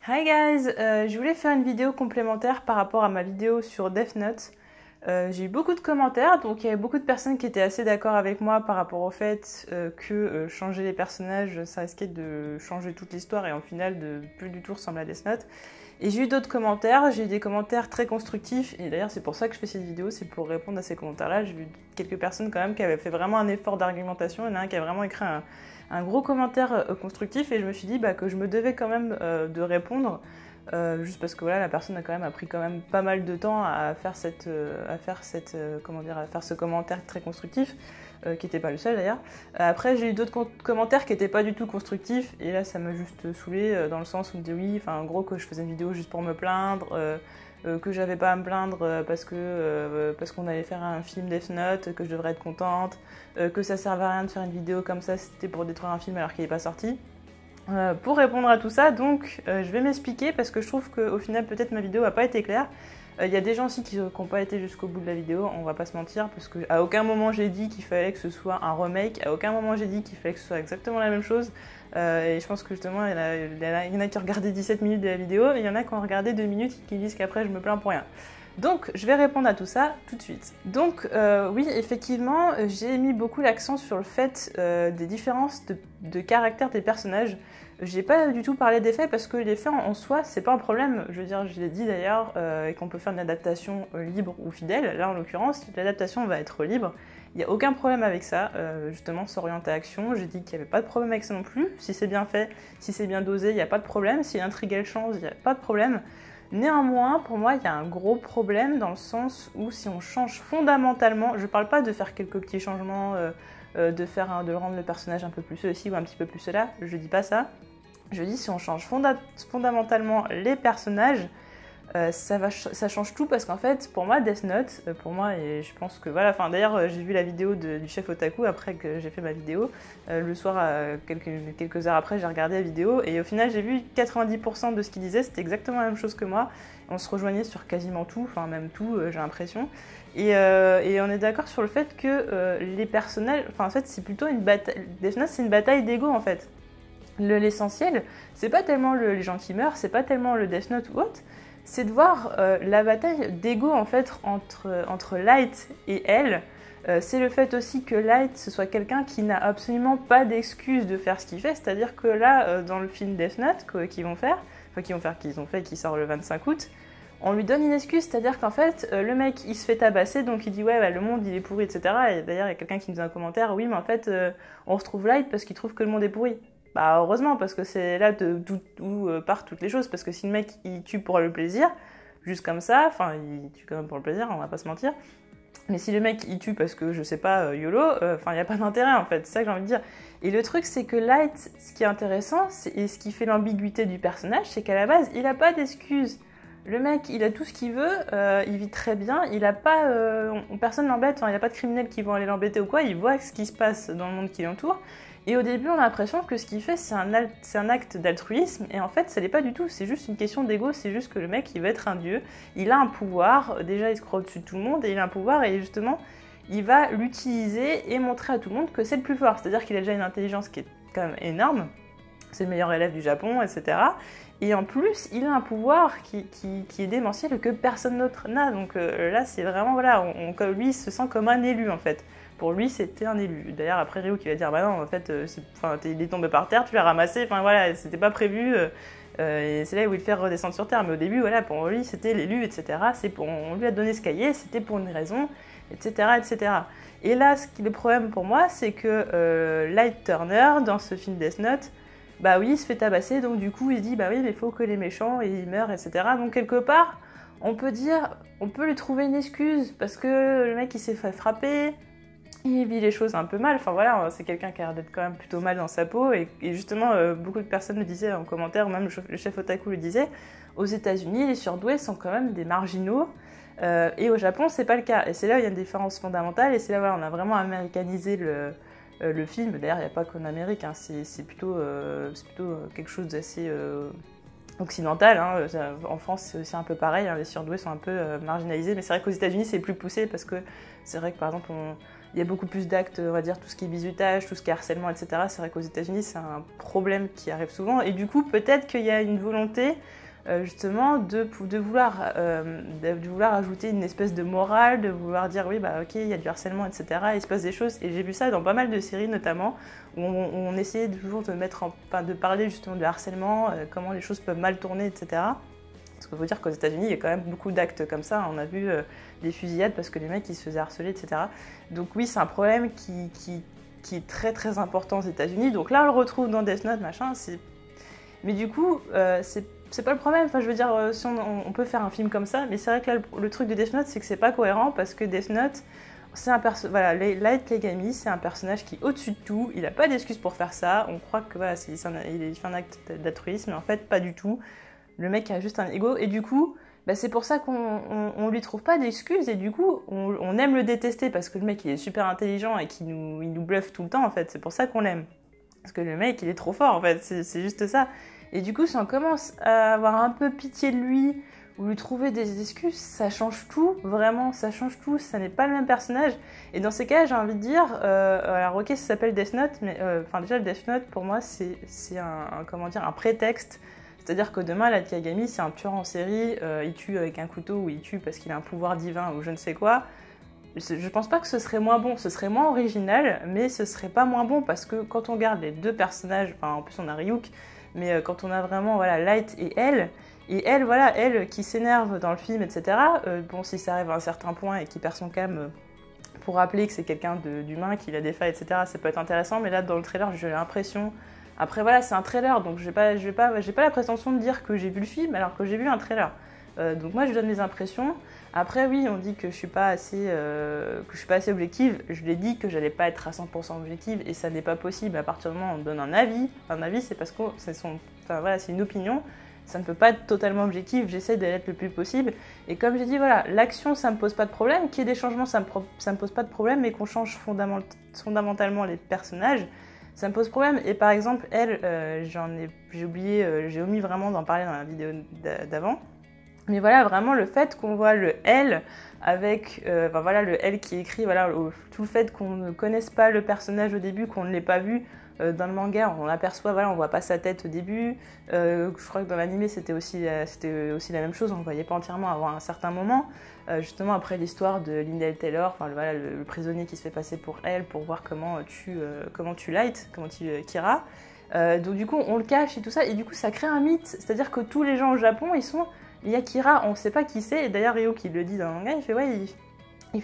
Hi guys, je voulais faire une vidéo complémentaire par rapport à ma vidéo sur Death Note. J'ai eu beaucoup de commentaires, donc il y avait beaucoup de personnes qui étaient assez d'accord avec moi par rapport au fait que changer les personnages, ça risquait de changer toute l'histoire et en final de plus du tout ressembler à Death Note. Et j'ai eu d'autres commentaires, j'ai eu des commentaires très constructifs, et d'ailleurs c'est pour ça que je fais cette vidéo, c'est pour répondre à ces commentaires-là. J'ai vu quelques personnes quand même qui avaient fait vraiment un effort d'argumentation, il y en a un qui a vraiment écrit un gros commentaire constructif, et je me suis dit que je me devais quand même de répondre, juste parce que voilà, la personne a quand même pris quand même pas mal de temps à faire à faire ce commentaire très constructif. Qui n'était pas le seul d'ailleurs. Après, j'ai eu d'autres commentaires qui n'étaient pas du tout constructifs, et là ça m'a juste saoulée, dans le sens où on me dit oui, enfin en gros que je faisais une vidéo juste pour me plaindre, que j'avais pas à me plaindre parce qu'on allait faire un film Death Note, que je devrais être contente, que ça servait à rien de faire une vidéo comme ça, c'était pour détruire un film alors qu'il n'est pas sorti. Pour répondre à tout ça, donc je vais m'expliquer parce que je trouve qu'au final peut-être ma vidéo n'a pas été claire. Il y a des gens aussi qui n'ont pas été jusqu'au bout de la vidéo, on va pas se mentir, parce qu'à aucun moment j'ai dit qu'il fallait que ce soit un remake, à aucun moment j'ai dit qu'il fallait que ce soit exactement la même chose. Et je pense que justement, il y en a qui ont regardé 17 minutes de la vidéo, et il y en a qui ont regardé 2 minutes et qui disent qu'après je me plains pour rien. Donc je vais répondre à tout ça tout de suite. Donc oui, effectivement, j'ai mis beaucoup l'accent sur le fait des différences de caractère des personnages. J'ai pas du tout parlé des faits parce que les faits en soi, c'est pas un problème. Je veux dire, je l'ai dit d'ailleurs, et qu'on peut faire une adaptation libre ou fidèle. Là, en l'occurrence, l'adaptation va être libre. Il n'y a aucun problème avec ça, justement, s'orienter à action. J'ai dit qu'il n'y avait pas de problème avec ça non plus. Si c'est bien fait, si c'est bien dosé, il n'y a pas de problème. Si l'intrigue elle change, il n'y a pas de problème. Néanmoins, pour moi, il y a un gros problème dans le sens où si on change fondamentalement, je parle pas de faire quelques petits changements, de rendre le personnage un peu plus ceci ou un petit peu plus cela, je dis pas ça. Je dis si on change fondamentalement les personnages, ça change tout parce qu'en fait, pour moi, Death Note, pour moi, et je pense que voilà, enfin d'ailleurs, j'ai vu la vidéo du chef Otaku après que j'ai fait ma vidéo. Le soir, quelques heures après, j'ai regardé la vidéo et au final, j'ai vu 90% de ce qu'il disait, c'était exactement la même chose que moi. On se rejoignait sur quasiment tout, enfin même tout, j'ai l'impression. Et on est d'accord sur le fait que les personnages, enfin en fait, c'est plutôt une bataille. Death Note, c'est une bataille d'ego en fait. L'essentiel, c'est pas tellement les gens qui meurent, c'est pas tellement le Death Note ou autre, c'est de voir la bataille d'ego en fait entre Light et elle. C'est le fait aussi que Light ce soit quelqu'un qui n'a absolument pas d'excuse de faire ce qu'il fait, c'est-à-dire que là dans le film Death Note qu'ils ont fait, qui sort le 25 août, on lui donne une excuse, c'est-à-dire qu'en fait le mec il se fait tabasser, donc il dit ouais le monde il est pourri, etc. Et d'ailleurs il y a quelqu'un qui nous a un commentaire, oui mais en fait on retrouve Light parce qu'il trouve que le monde est pourri. Bah heureusement, parce que c'est là d'où partent toutes les choses, parce que si le mec il tue pour le plaisir, juste comme ça, enfin il tue quand même pour le plaisir, on va pas se mentir, mais si le mec il tue parce que je sais pas, YOLO, enfin il n'y a pas d'intérêt en fait, c'est ça que j'ai envie de dire. Et le truc c'est que Light, ce qui est intéressant, et ce qui fait l'ambiguïté du personnage, c'est qu'à la base il a pas d'excuses. Le mec, il a tout ce qu'il veut, il vit très bien, il a pas, personne l'embête, il n'y a pas de criminels qui vont aller l'embêter ou quoi, il voit ce qui se passe dans le monde qui l'entoure. Et au début, on a l'impression que ce qu'il fait, c'est un acte d'altruisme, et en fait, ça l'est pas du tout, c'est juste une question d'ego, c'est juste que le mec, il veut être un dieu, il a un pouvoir, déjà il se croit au-dessus de tout le monde, et il a un pouvoir, et justement, il va l'utiliser et montrer à tout le monde que c'est le plus fort, c'est-à-dire qu'il a déjà une intelligence qui est quand même énorme, c'est le meilleur élève du Japon, etc. Et en plus, il a un pouvoir qui est démentiel et que personne d'autre n'a, donc là, c'est vraiment, voilà, lui, il se sent comme un élu, en fait. Pour lui, c'était un élu. D'ailleurs, après Ryo qui va dire, bah non, en fait, il est tombé par terre, tu l'as ramassé, enfin voilà, c'était pas prévu. Et c'est là où il le fait redescendre sur terre. Mais au début, voilà, pour lui, c'était l'élu, etc. On lui a donné ce cahier, c'était pour une raison, etc., etc. Et là, le problème pour moi, c'est que Light Turner, dans ce film Death Note, bah oui, il se fait tabasser, donc du coup, il se dit, bah oui, mais il faut que les méchants, ils meurent, etc. Donc quelque part, on peut lui trouver une excuse, parce que le mec, il s'est fait frapper, il vit les choses un peu mal, enfin voilà, c'est quelqu'un qui a l'air d'être quand même plutôt mal dans sa peau, et justement, beaucoup de personnes le disaient en commentaire, même le chef Otaku le disait, aux États-Unis, les surdoués sont quand même des marginaux, et au Japon, c'est pas le cas. Et c'est là où il y a une différence fondamentale, et c'est là où voilà, on a vraiment américanisé le film. D'ailleurs, il n'y a pas qu'en Amérique, hein, c'est plutôt quelque chose d'assez occidental. Hein. En France, c'est aussi un peu pareil, hein, les surdoués sont un peu marginalisés, mais c'est vrai qu'aux États-Unis, c'est plus poussé, parce que c'est vrai que par exemple, il y a beaucoup plus d'actes, on va dire, tout ce qui est bizutage, tout ce qui est harcèlement, etc. C'est vrai qu'aux États-Unis, c'est un problème qui arrive souvent. Et du coup, peut-être qu'il y a une volonté, justement, de vouloir ajouter une espèce de morale, de vouloir dire, oui, bah ok, il y a du harcèlement, etc. Il se passe des choses. Et j'ai vu ça dans pas mal de séries, notamment, où on essayait toujours de parler justement de harcèlement, comment les choses peuvent mal tourner, etc. Parce qu'il faut dire qu'aux États-Unis, il y a quand même beaucoup d'actes comme ça. On a vu des fusillades parce que les mecs ils se faisaient harceler, etc. Donc oui, c'est un problème qui est très très important aux États-Unis. Donc là, on le retrouve dans Death Note, machin. Mais du coup, c'est pas le problème. Enfin, je veux dire, si on peut faire un film comme ça, mais c'est vrai que là, le truc de Death Note, c'est que c'est pas cohérent parce que Death Note, c'est voilà, Light Yagami, c'est un personnage qui est au-dessus de tout. Il a pas d'excuse pour faire ça. On croit que voilà, il fait un acte d'altruisme, mais en fait, pas du tout. Le mec a juste un ego, et du coup, bah c'est pour ça qu'on lui trouve pas d'excuses, et du coup, on aime le détester, parce que le mec, il est super intelligent et il nous bluffe tout le temps, en fait. C'est pour ça qu'on l'aime. Parce que le mec, il est trop fort, en fait. C'est juste ça. Et du coup, si on commence à avoir un peu pitié de lui, ou lui trouver des excuses, ça change tout, vraiment, ça change tout. Ça n'est pas le même personnage. Et dans ces cas, j'ai envie de dire, alors ok, ça s'appelle Death Note, mais déjà, le Death Note, pour moi, c'est un prétexte. C'est-à-dire que demain, Light Yagami, c'est un tueur en série, il tue avec un couteau ou il tue parce qu'il a un pouvoir divin ou je ne sais quoi. Je pense pas que ce serait moins bon, ce serait moins original, mais ce serait pas moins bon parce que quand on regarde les deux personnages, enfin en plus on a Ryuk, mais quand on a vraiment voilà, Light et elle, voilà, elle qui s'énerve dans le film, etc. Bon, si ça arrive à un certain point et qu'il perd son calme pour rappeler que c'est quelqu'un d'humain, qu'il a des failles, etc., ça peut être intéressant, mais là dans le trailer, j'ai l'impression. Après voilà, c'est un trailer, donc j'ai pas la prétention de dire que j'ai vu le film alors que j'ai vu un trailer. Donc moi je donne mes impressions. Après oui, on dit que je suis pas assez objective. Je l'ai dit que j'allais pas être à 100% objective et ça n'est pas possible. À partir du moment où on donne un avis c'est parce que c'est une opinion. Ça ne peut pas être totalement objectif. J'essaie d'être le plus possible. Et comme j'ai dit voilà, l'action ça me pose pas de problème, qu'il y ait des changements ça me pose pas de problème, mais qu'on change fondamentalement les personnages. Ça me pose problème. Et par exemple, elle, j'ai omis vraiment d'en parler dans la vidéo d'avant. Mais voilà, vraiment le fait qu'on voit le L avec, le L qui est écrit, voilà, tout le fait qu'on ne connaisse pas le personnage au début, qu'on ne l'ait pas vu dans le manga, on l'aperçoit, voilà, on voit pas sa tête au début. Je crois que dans l'animé c'était aussi la même chose, on ne voyait pas entièrement avant un certain moment. Justement après l'histoire de Lindell Taylor, le prisonnier qui se fait passer pour elle pour voir comment tu Light, comment tu Kira. Donc du coup on le cache et tout ça, et du coup ça crée un mythe, c'est-à-dire que tous les gens au Japon il y a Kira, on ne sait pas qui c'est, et d'ailleurs Ryo qui le dit dans le manga, il fait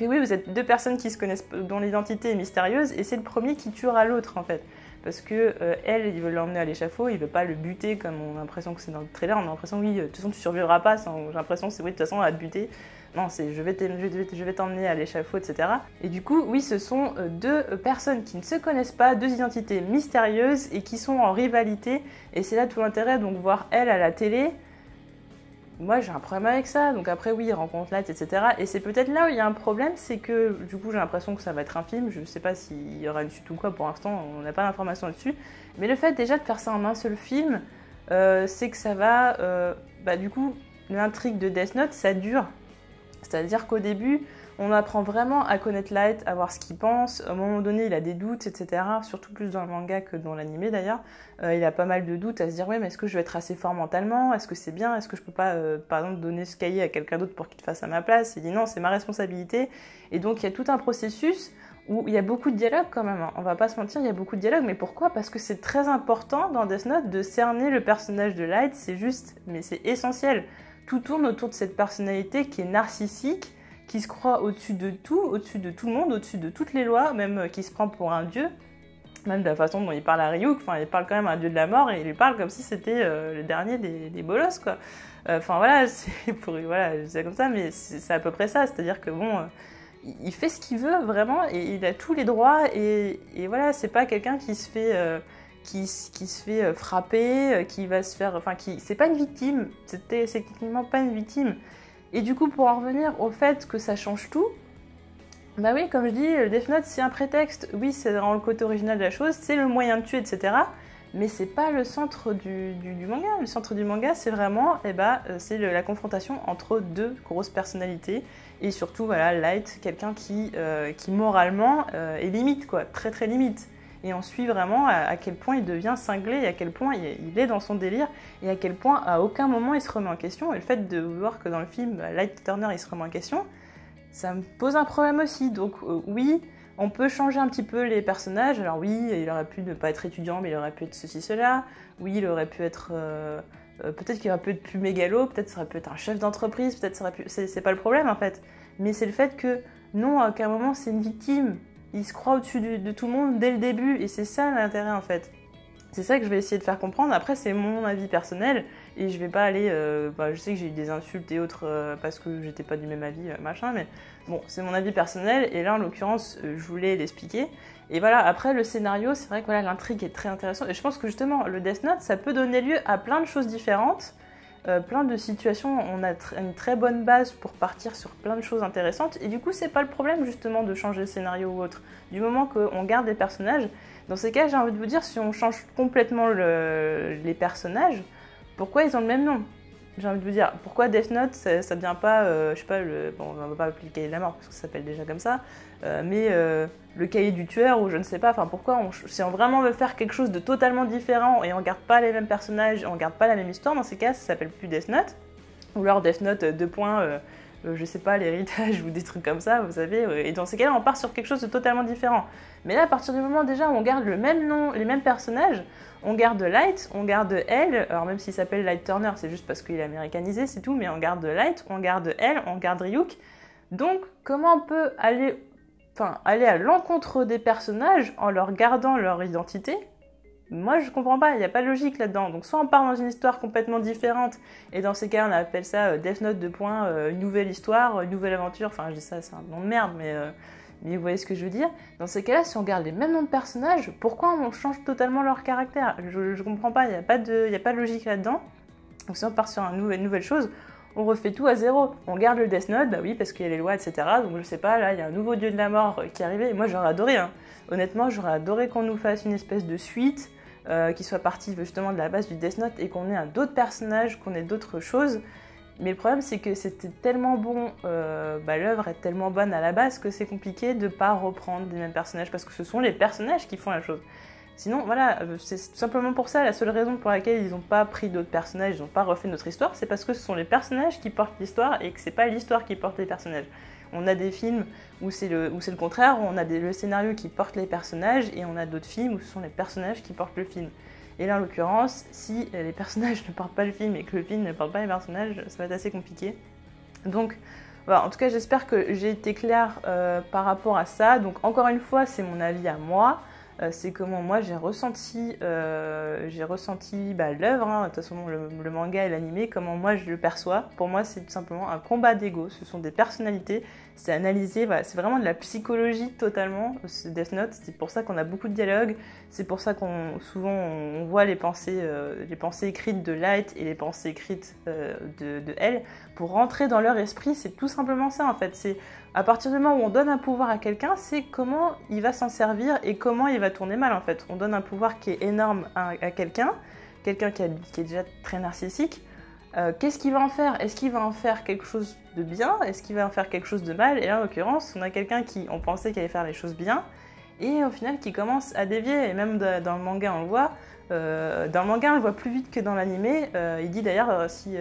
oui, vous êtes deux personnes qui se connaissent, dont l'identité est mystérieuse, et c'est le premier qui tuera l'autre en fait. Parce que elle, il veut l'emmener à l'échafaud, il veut pas le buter comme on a l'impression que c'est dans le trailer, on a l'impression oui, de toute façon tu survivras pas, j'ai l'impression que c'est oui, de toute façon on va te buter. Non, c'est je vais t'emmener à l'échafaud, etc. Et du coup, oui, ce sont deux personnes qui ne se connaissent pas, deux identités mystérieuses et qui sont en rivalité, et c'est là tout l'intérêt, donc voir elle à la télé. Moi j'ai un problème avec ça, donc après oui, il rencontre Light, etc. Et c'est peut-être là où il y a un problème, c'est que du coup j'ai l'impression que ça va être un film, je sais pas s'il y aura une suite ou quoi, pour l'instant on n'a pas d'informations là-dessus. Mais le fait déjà de faire ça en un seul film, c'est que ça va... du coup, l'intrigue de Death Note, ça dure. C'est-à-dire qu'au début, on apprend vraiment à connaître Light, à voir ce qu'il pense. À un moment donné, il a des doutes, etc. Surtout plus dans le manga que dans l'animé d'ailleurs. Il a pas mal de doutes à se dire ouais, mais est-ce que je vais être assez fort mentalement? Est-ce que c'est bien? Est-ce que je peux pas, par exemple, donner ce cahier à quelqu'un d'autre pour qu'il le fasse à ma place? Il dit non, c'est ma responsabilité. Et donc il y a tout un processus où il y a beaucoup de dialogue quand même. On va pas se mentir, il y a beaucoup de dialogue. Mais pourquoi? Parce que c'est très important dans Death Note de cerner le personnage de Light. C'est juste, mais c'est essentiel. Tout tourne autour de cette personnalité qui est narcissique, qui se croit au-dessus de tout le monde, au-dessus de toutes les lois, même qui se prend pour un dieu, même de la façon dont il parle à Ryuk, il parle quand même à un dieu de la mort, et il lui parle comme si c'était le dernier des bolosses, quoi. C'est comme ça, mais c'est à peu près ça, c'est-à-dire que bon, il fait ce qu'il veut, vraiment, et il a tous les droits, et voilà, c'est pas quelqu'un qui se fait... qui se fait frapper, qui va se faire... c'est pas une victime, c'est techniquement pas une victime. Et du coup, pour en revenir au fait que ça change tout, bah oui, comme je dis, le Death Note, c'est un prétexte. Oui, c'est dans le côté original de la chose, c'est le moyen de tuer, etc. mais c'est pas le centre du manga. Le centre du manga, c'est vraiment c'est la confrontation entre deux grosses personnalités, et surtout voilà, Light, quelqu'un qui moralement est limite, quoi, très très limite. Et on suit vraiment à quel point il devient cinglé, et à quel point il est dans son délire, et à quel point à aucun moment il se remet en question. Et le fait de voir que dans le film, Light Turner il se remet en question, ça me pose un problème aussi. Donc oui, on peut changer un petit peu les personnages. Alors oui, il aurait pu ne pas être étudiant, mais il aurait pu être ceci, cela. Oui, il aurait pu être... peut-être qu'il aurait pu être plus mégalo, peut-être ça aurait pu être un chef d'entreprise, peut-être ça aurait pu... C'est pas le problème en fait. Mais c'est le fait que, non, à aucun moment c'est une victime. Il se croit au-dessus de tout le monde dès le début, et c'est ça l'intérêt en fait. C'est ça que je vais essayer de faire comprendre. Après, c'est mon avis personnel, et je vais pas aller... je sais que j'ai eu des insultes et autres parce que j'étais pas du même avis, machin, mais bon, c'est mon avis personnel, et là, en l'occurrence, je voulais l'expliquer. Et voilà, après, le scénario, c'est vrai que voilà, l'intrigue est très intéressante, et je pense que justement, le Death Note, ça peut donner lieu à plein de choses différentes, plein de situations. On a une très bonne base pour partir sur plein de choses intéressantes, et du coup, c'est pas le problème, justement, de changer le scénario ou autre. Du moment qu'on garde les personnages, dans ces cas, j'ai envie de vous dire, si on change complètement les personnages, pourquoi ils ont le même nom? J'ai envie de vous dire, pourquoi Death Note, ça devient pas, je sais pas, bon, on va pas appeler le cahier de la mort, parce que ça s'appelle déjà comme ça, mais le cahier du tueur, ou je ne sais pas, enfin pourquoi, si on vraiment veut faire quelque chose de totalement différent, et on garde pas les mêmes personnages, on garde pas la même histoire, dans ces cas, ça s'appelle plus Death Note, ou alors Death Note 2 points, je sais pas, l'héritage, ou des trucs comme ça, vous savez, et dans ces cas-là, on part sur quelque chose de totalement différent. Mais là, à partir du moment déjà où on garde le même nom, les mêmes personnages, on garde Light, on garde Elle, alors même s'il s'appelle Light Turner, c'est juste parce qu'il est américanisé, c'est tout, mais on garde Light, on garde Elle, on garde Ryuk. Donc, comment on peut aller à l'encontre des personnages en leur gardant leur identité? Moi, je comprends pas, il n'y a pas de logique là-dedans. Donc, soit on part dans une histoire complètement différente, et dans ces cas, on appelle ça Death Note 2 points, une nouvelle histoire, une nouvelle aventure, enfin, je dis ça, c'est un nom de merde, mais vous voyez ce que je veux dire. Dans ces cas-là, si on garde les mêmes noms de personnages, pourquoi on change totalement leur caractère? Je comprends pas, il n'y a pas de logique là-dedans. Donc si on part sur une nouvelle chose, on refait tout à zéro. On garde le Death Note, bah oui, parce qu'il y a les lois, etc. Donc je sais pas, là, il y a un nouveau dieu de la mort qui est arrivé, et moi j'aurais adoré, hein. Honnêtement, j'aurais adoré qu'on nous fasse une espèce de suite, qui soit partie justement de la base du Death Note, et qu'on ait d'autres personnages, qu'on ait d'autres choses. Mais le problème, c'est que c'était tellement bon, l'œuvre est tellement bonne à la base que c'est compliqué de pas reprendre les mêmes personnages, parce que ce sont les personnages qui font la chose. Sinon, voilà, c'est tout simplement pour ça, la seule raison pour laquelle ils n'ont pas pris d'autres personnages, ils n'ont pas refait notre histoire, c'est parce que ce sont les personnages qui portent l'histoire, et que c'est pas l'histoire qui porte les personnages. On a des films où c'est le contraire, où on a le scénario qui porte les personnages, et on a d'autres films où ce sont les personnages qui portent le film. Et là, en l'occurrence, si les personnages ne portent pas le film et que le film ne porte pas les personnages, ça va être assez compliqué. Donc, voilà, en tout cas, j'espère que j'ai été claire par rapport à ça. Donc, encore une fois, c'est mon avis à moi. C'est comment moi j'ai ressenti l'œuvre, hein. De toute façon le manga et l'animé, comment moi je le perçois. Pour moi c'est tout simplement un combat d'ego, ce sont des personnalités, c'est analysé, voilà, c'est vraiment de la psychologie totalement, ce Death Note. C'est pour ça qu'on a beaucoup de dialogues, c'est pour ça souvent on voit les pensées écrites de Light et les pensées écrites de Elle, pour rentrer dans leur esprit. C'est tout simplement ça en fait. C'est à partir du moment où on donne un pouvoir à quelqu'un, c'est comment il va s'en servir et comment il va tourner mal en fait. On donne un pouvoir qui est énorme à quelqu'un qui est déjà très narcissique. Qu'est-ce qu'il va en faire? Est-ce qu'il va en faire quelque chose de bien? Est-ce qu'il va en faire quelque chose de mal? Et là en l'occurrence, on a quelqu'un qui on pensait qu'il allait faire les choses bien, et au final qui commence à dévier. Et même dans le manga on le voit. Dans le manga on le voit plus vite que dans l'animé. Il dit d'ailleurs si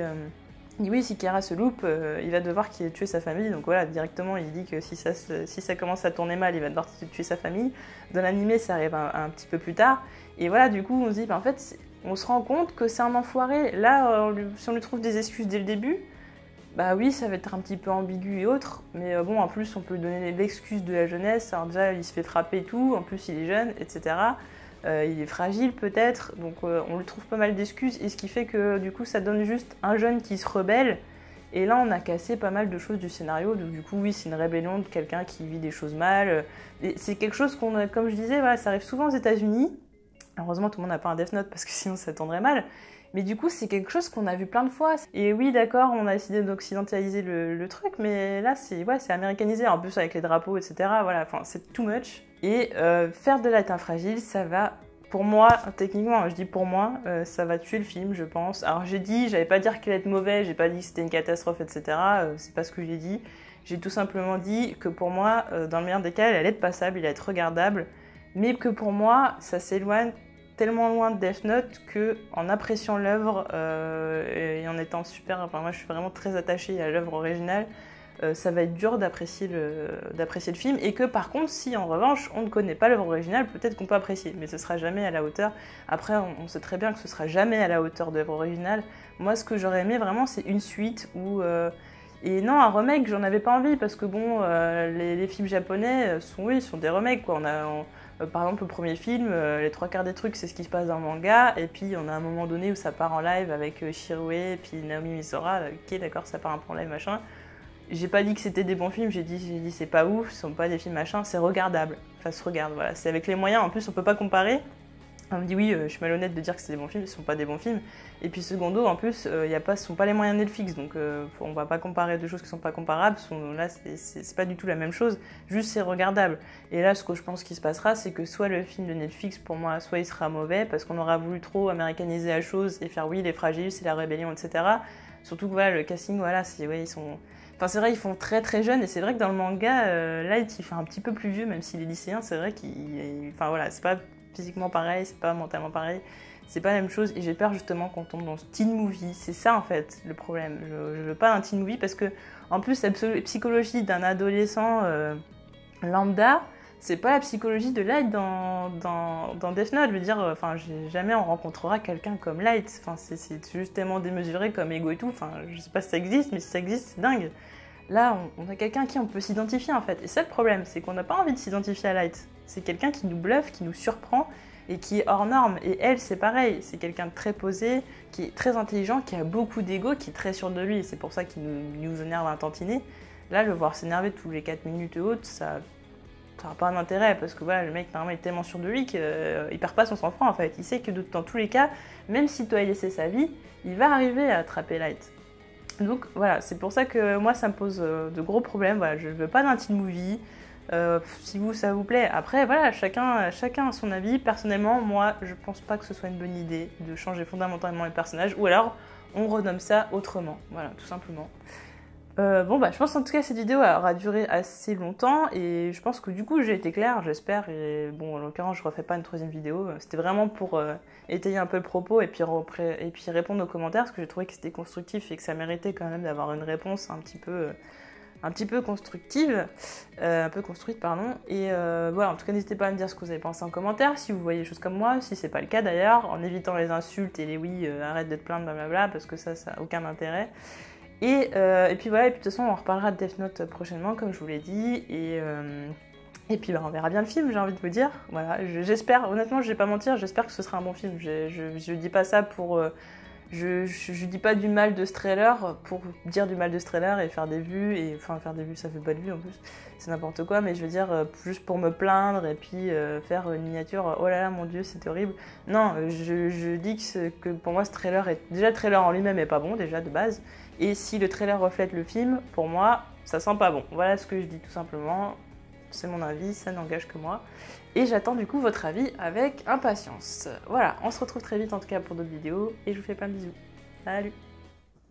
Kira se loupe, il va devoir tuer sa famille. Donc voilà, directement, il dit que si ça commence à tourner mal, il va devoir tuer sa famille. Dans l'animé, ça arrive un petit peu plus tard. Et voilà, du coup, on se dit, en fait, on se rend compte que c'est un enfoiré. Là, si on lui trouve des excuses dès le début, bah oui, ça va être un petit peu ambigu et autres. Mais bon, en plus, on peut lui donner l'excuse de la jeunesse. Alors déjà, il se fait frapper et tout. En plus, il est jeune, etc. Il est fragile peut-être, donc on lui trouve pas mal d'excuses, et ce qui fait que du coup ça donne juste un jeune qui se rebelle, et là on a cassé pas mal de choses du scénario. Donc du coup oui, c'est une rébellion de quelqu'un qui vit des choses mal, et c'est quelque chose qu'on a, comme je disais, voilà, ça arrive souvent aux États-Unis. Heureusement tout le monde n'a pas un Death Note parce que sinon ça tournerait mal, mais du coup c'est quelque chose qu'on a vu plein de fois. Et oui d'accord, on a décidé d'occidentaliser le truc, mais là c'est américanisé, en plus avec les drapeaux, etc. Voilà, enfin c'est too much. Et faire de Light un fragile, ça va pour moi, techniquement, je dis pour moi, ça va tuer le film, je pense. Alors j'allais pas dire qu'il allait être mauvais, j'ai pas dit que c'était une catastrophe, etc. C'est pas ce que j'ai dit. J'ai tout simplement dit que pour moi, dans le meilleur des cas, il allait être passable, il allait être regardable, mais que pour moi, ça s'éloigne tellement loin de Death Note que en appréciant l'œuvre et en étant moi je suis vraiment très attachée à l'œuvre originale, ça va être dur d'apprécier le film, et que par contre, si en revanche on ne connaît pas l'œuvre originale, peut-être qu'on peut apprécier, mais ce sera jamais à la hauteur. Après, on sait très bien que ce sera jamais à la hauteur de l'œuvre originale. Moi, ce que j'aurais aimé vraiment, c'est une suite où... Et non, un remake, j'en avais pas envie, parce que bon, les films japonais sont des remakes, quoi. Par exemple, le premier film, les 3/4 des trucs, c'est ce qui se passe dans le manga, et puis on a un moment donné où ça part en live avec Shirue et puis Naomi Misora. Ok, d'accord, ça part un peu en live, machin. J'ai pas dit que c'était des bons films, j'ai dit c'est pas ouf, ce sont pas des films machin, c'est regardable. Ça se regarde, voilà. C'est avec les moyens, en plus on peut pas comparer. On me dit oui, je suis malhonnête de dire que c'est des bons films, ce sont pas des bons films. Et puis secondo, en plus, ce sont pas les moyens de Netflix, donc on va pas comparer deux choses qui sont pas comparables. Là, c'est pas du tout la même chose, juste c'est regardable. Et là, ce que je pense qu'il se passera, c'est que soit le film de Netflix, pour moi, soit il sera mauvais, parce qu'on aura voulu trop américaniser la chose et faire oui, les fragiles, c'est la rébellion, etc. Surtout que voilà, le casting, voilà, ils sont... Enfin, c'est vrai, ils font très très jeunes, et c'est vrai que dans le manga, Light, il fait un petit peu plus vieux, même s'il est lycéen, c'est vrai qu'il... Enfin voilà, c'est pas physiquement pareil, c'est pas mentalement pareil, c'est pas la même chose, et j'ai peur justement qu'on tombe dans ce teen movie. C'est ça en fait le problème. Je veux pas un teen movie, parce que en plus la psychologie d'un adolescent lambda, c'est pas la psychologie de Light dans Death Note. Je veux dire, jamais on rencontrera quelqu'un comme Light. Enfin, c'est juste tellement démesuré comme ego et tout. Enfin, je sais pas si ça existe, mais si ça existe, c'est dingue. Là, on a quelqu'un qui on peut s'identifier en fait. Et c'est le problème, c'est qu'on n'a pas envie de s'identifier à Light. C'est quelqu'un qui nous bluffe, qui nous surprend et qui est hors norme. Et elle, c'est pareil. C'est quelqu'un de très posé, qui est très intelligent, qui a beaucoup d'ego, qui est très sûr de lui. Et c'est pour ça qu'il nous énerve un tantinet. Là, le voir s'énerver tous les 4 minutes et autres, ça n'a pas d'intérêt, parce que voilà, le mec normalement est tellement sûr de lui qu'il perd pas son sang-froid en fait. Il sait que dans tous les cas, même s'il doit y laisser sa vie, il va arriver à attraper Light. Donc voilà, c'est pour ça que moi ça me pose de gros problèmes. Voilà, je veux pas d'un teen movie. Si ça vous plaît. Après voilà, chacun a son avis. Personnellement, moi je pense pas que ce soit une bonne idée de changer fondamentalement les personnages, ou alors on renomme ça autrement. Voilà, tout simplement. Je pense en tout cas que cette vidéo aura duré assez longtemps, et je pense que du coup j'ai été claire, j'espère. Et bon, en l'occurrence, je refais pas une troisième vidéo. C'était vraiment pour étayer un peu le propos et puis répondre aux commentaires, parce que j'ai trouvé que c'était constructif et que ça méritait quand même d'avoir une réponse un petit peu constructive, un peu construite, pardon. Et voilà, en tout cas, n'hésitez pas à me dire ce que vous avez pensé en commentaire, si vous voyez des choses comme moi, si c'est pas le cas d'ailleurs, en évitant les insultes et les oui, arrête de te plaindre, blablabla, parce que ça a aucun intérêt. Et puis voilà, et puis de toute façon on reparlera de Death Note prochainement, comme je vous l'ai dit, et puis on verra bien le film, j'ai envie de vous dire. Voilà, j'espère, honnêtement je vais pas mentir, j'espère que ce sera un bon film. Je dis pas ça pour... je dis pas du mal de ce trailer pour dire du mal de ce trailer et faire des vues, et enfin faire des vues, ça fait pas de vues en plus, c'est n'importe quoi, mais je veux dire juste pour me plaindre et puis faire une miniature, oh là là mon dieu c'était horrible. Non, je dis que pour moi ce trailer déjà le trailer en lui-même est pas bon déjà de base, et si le trailer reflète le film, pour moi ça sent pas bon. Voilà ce que je dis tout simplement, c'est mon avis, ça n'engage que moi. Et j'attends du coup votre avis avec impatience. Voilà, on se retrouve très vite en tout cas pour d'autres vidéos, et je vous fais plein de bisous. Salut!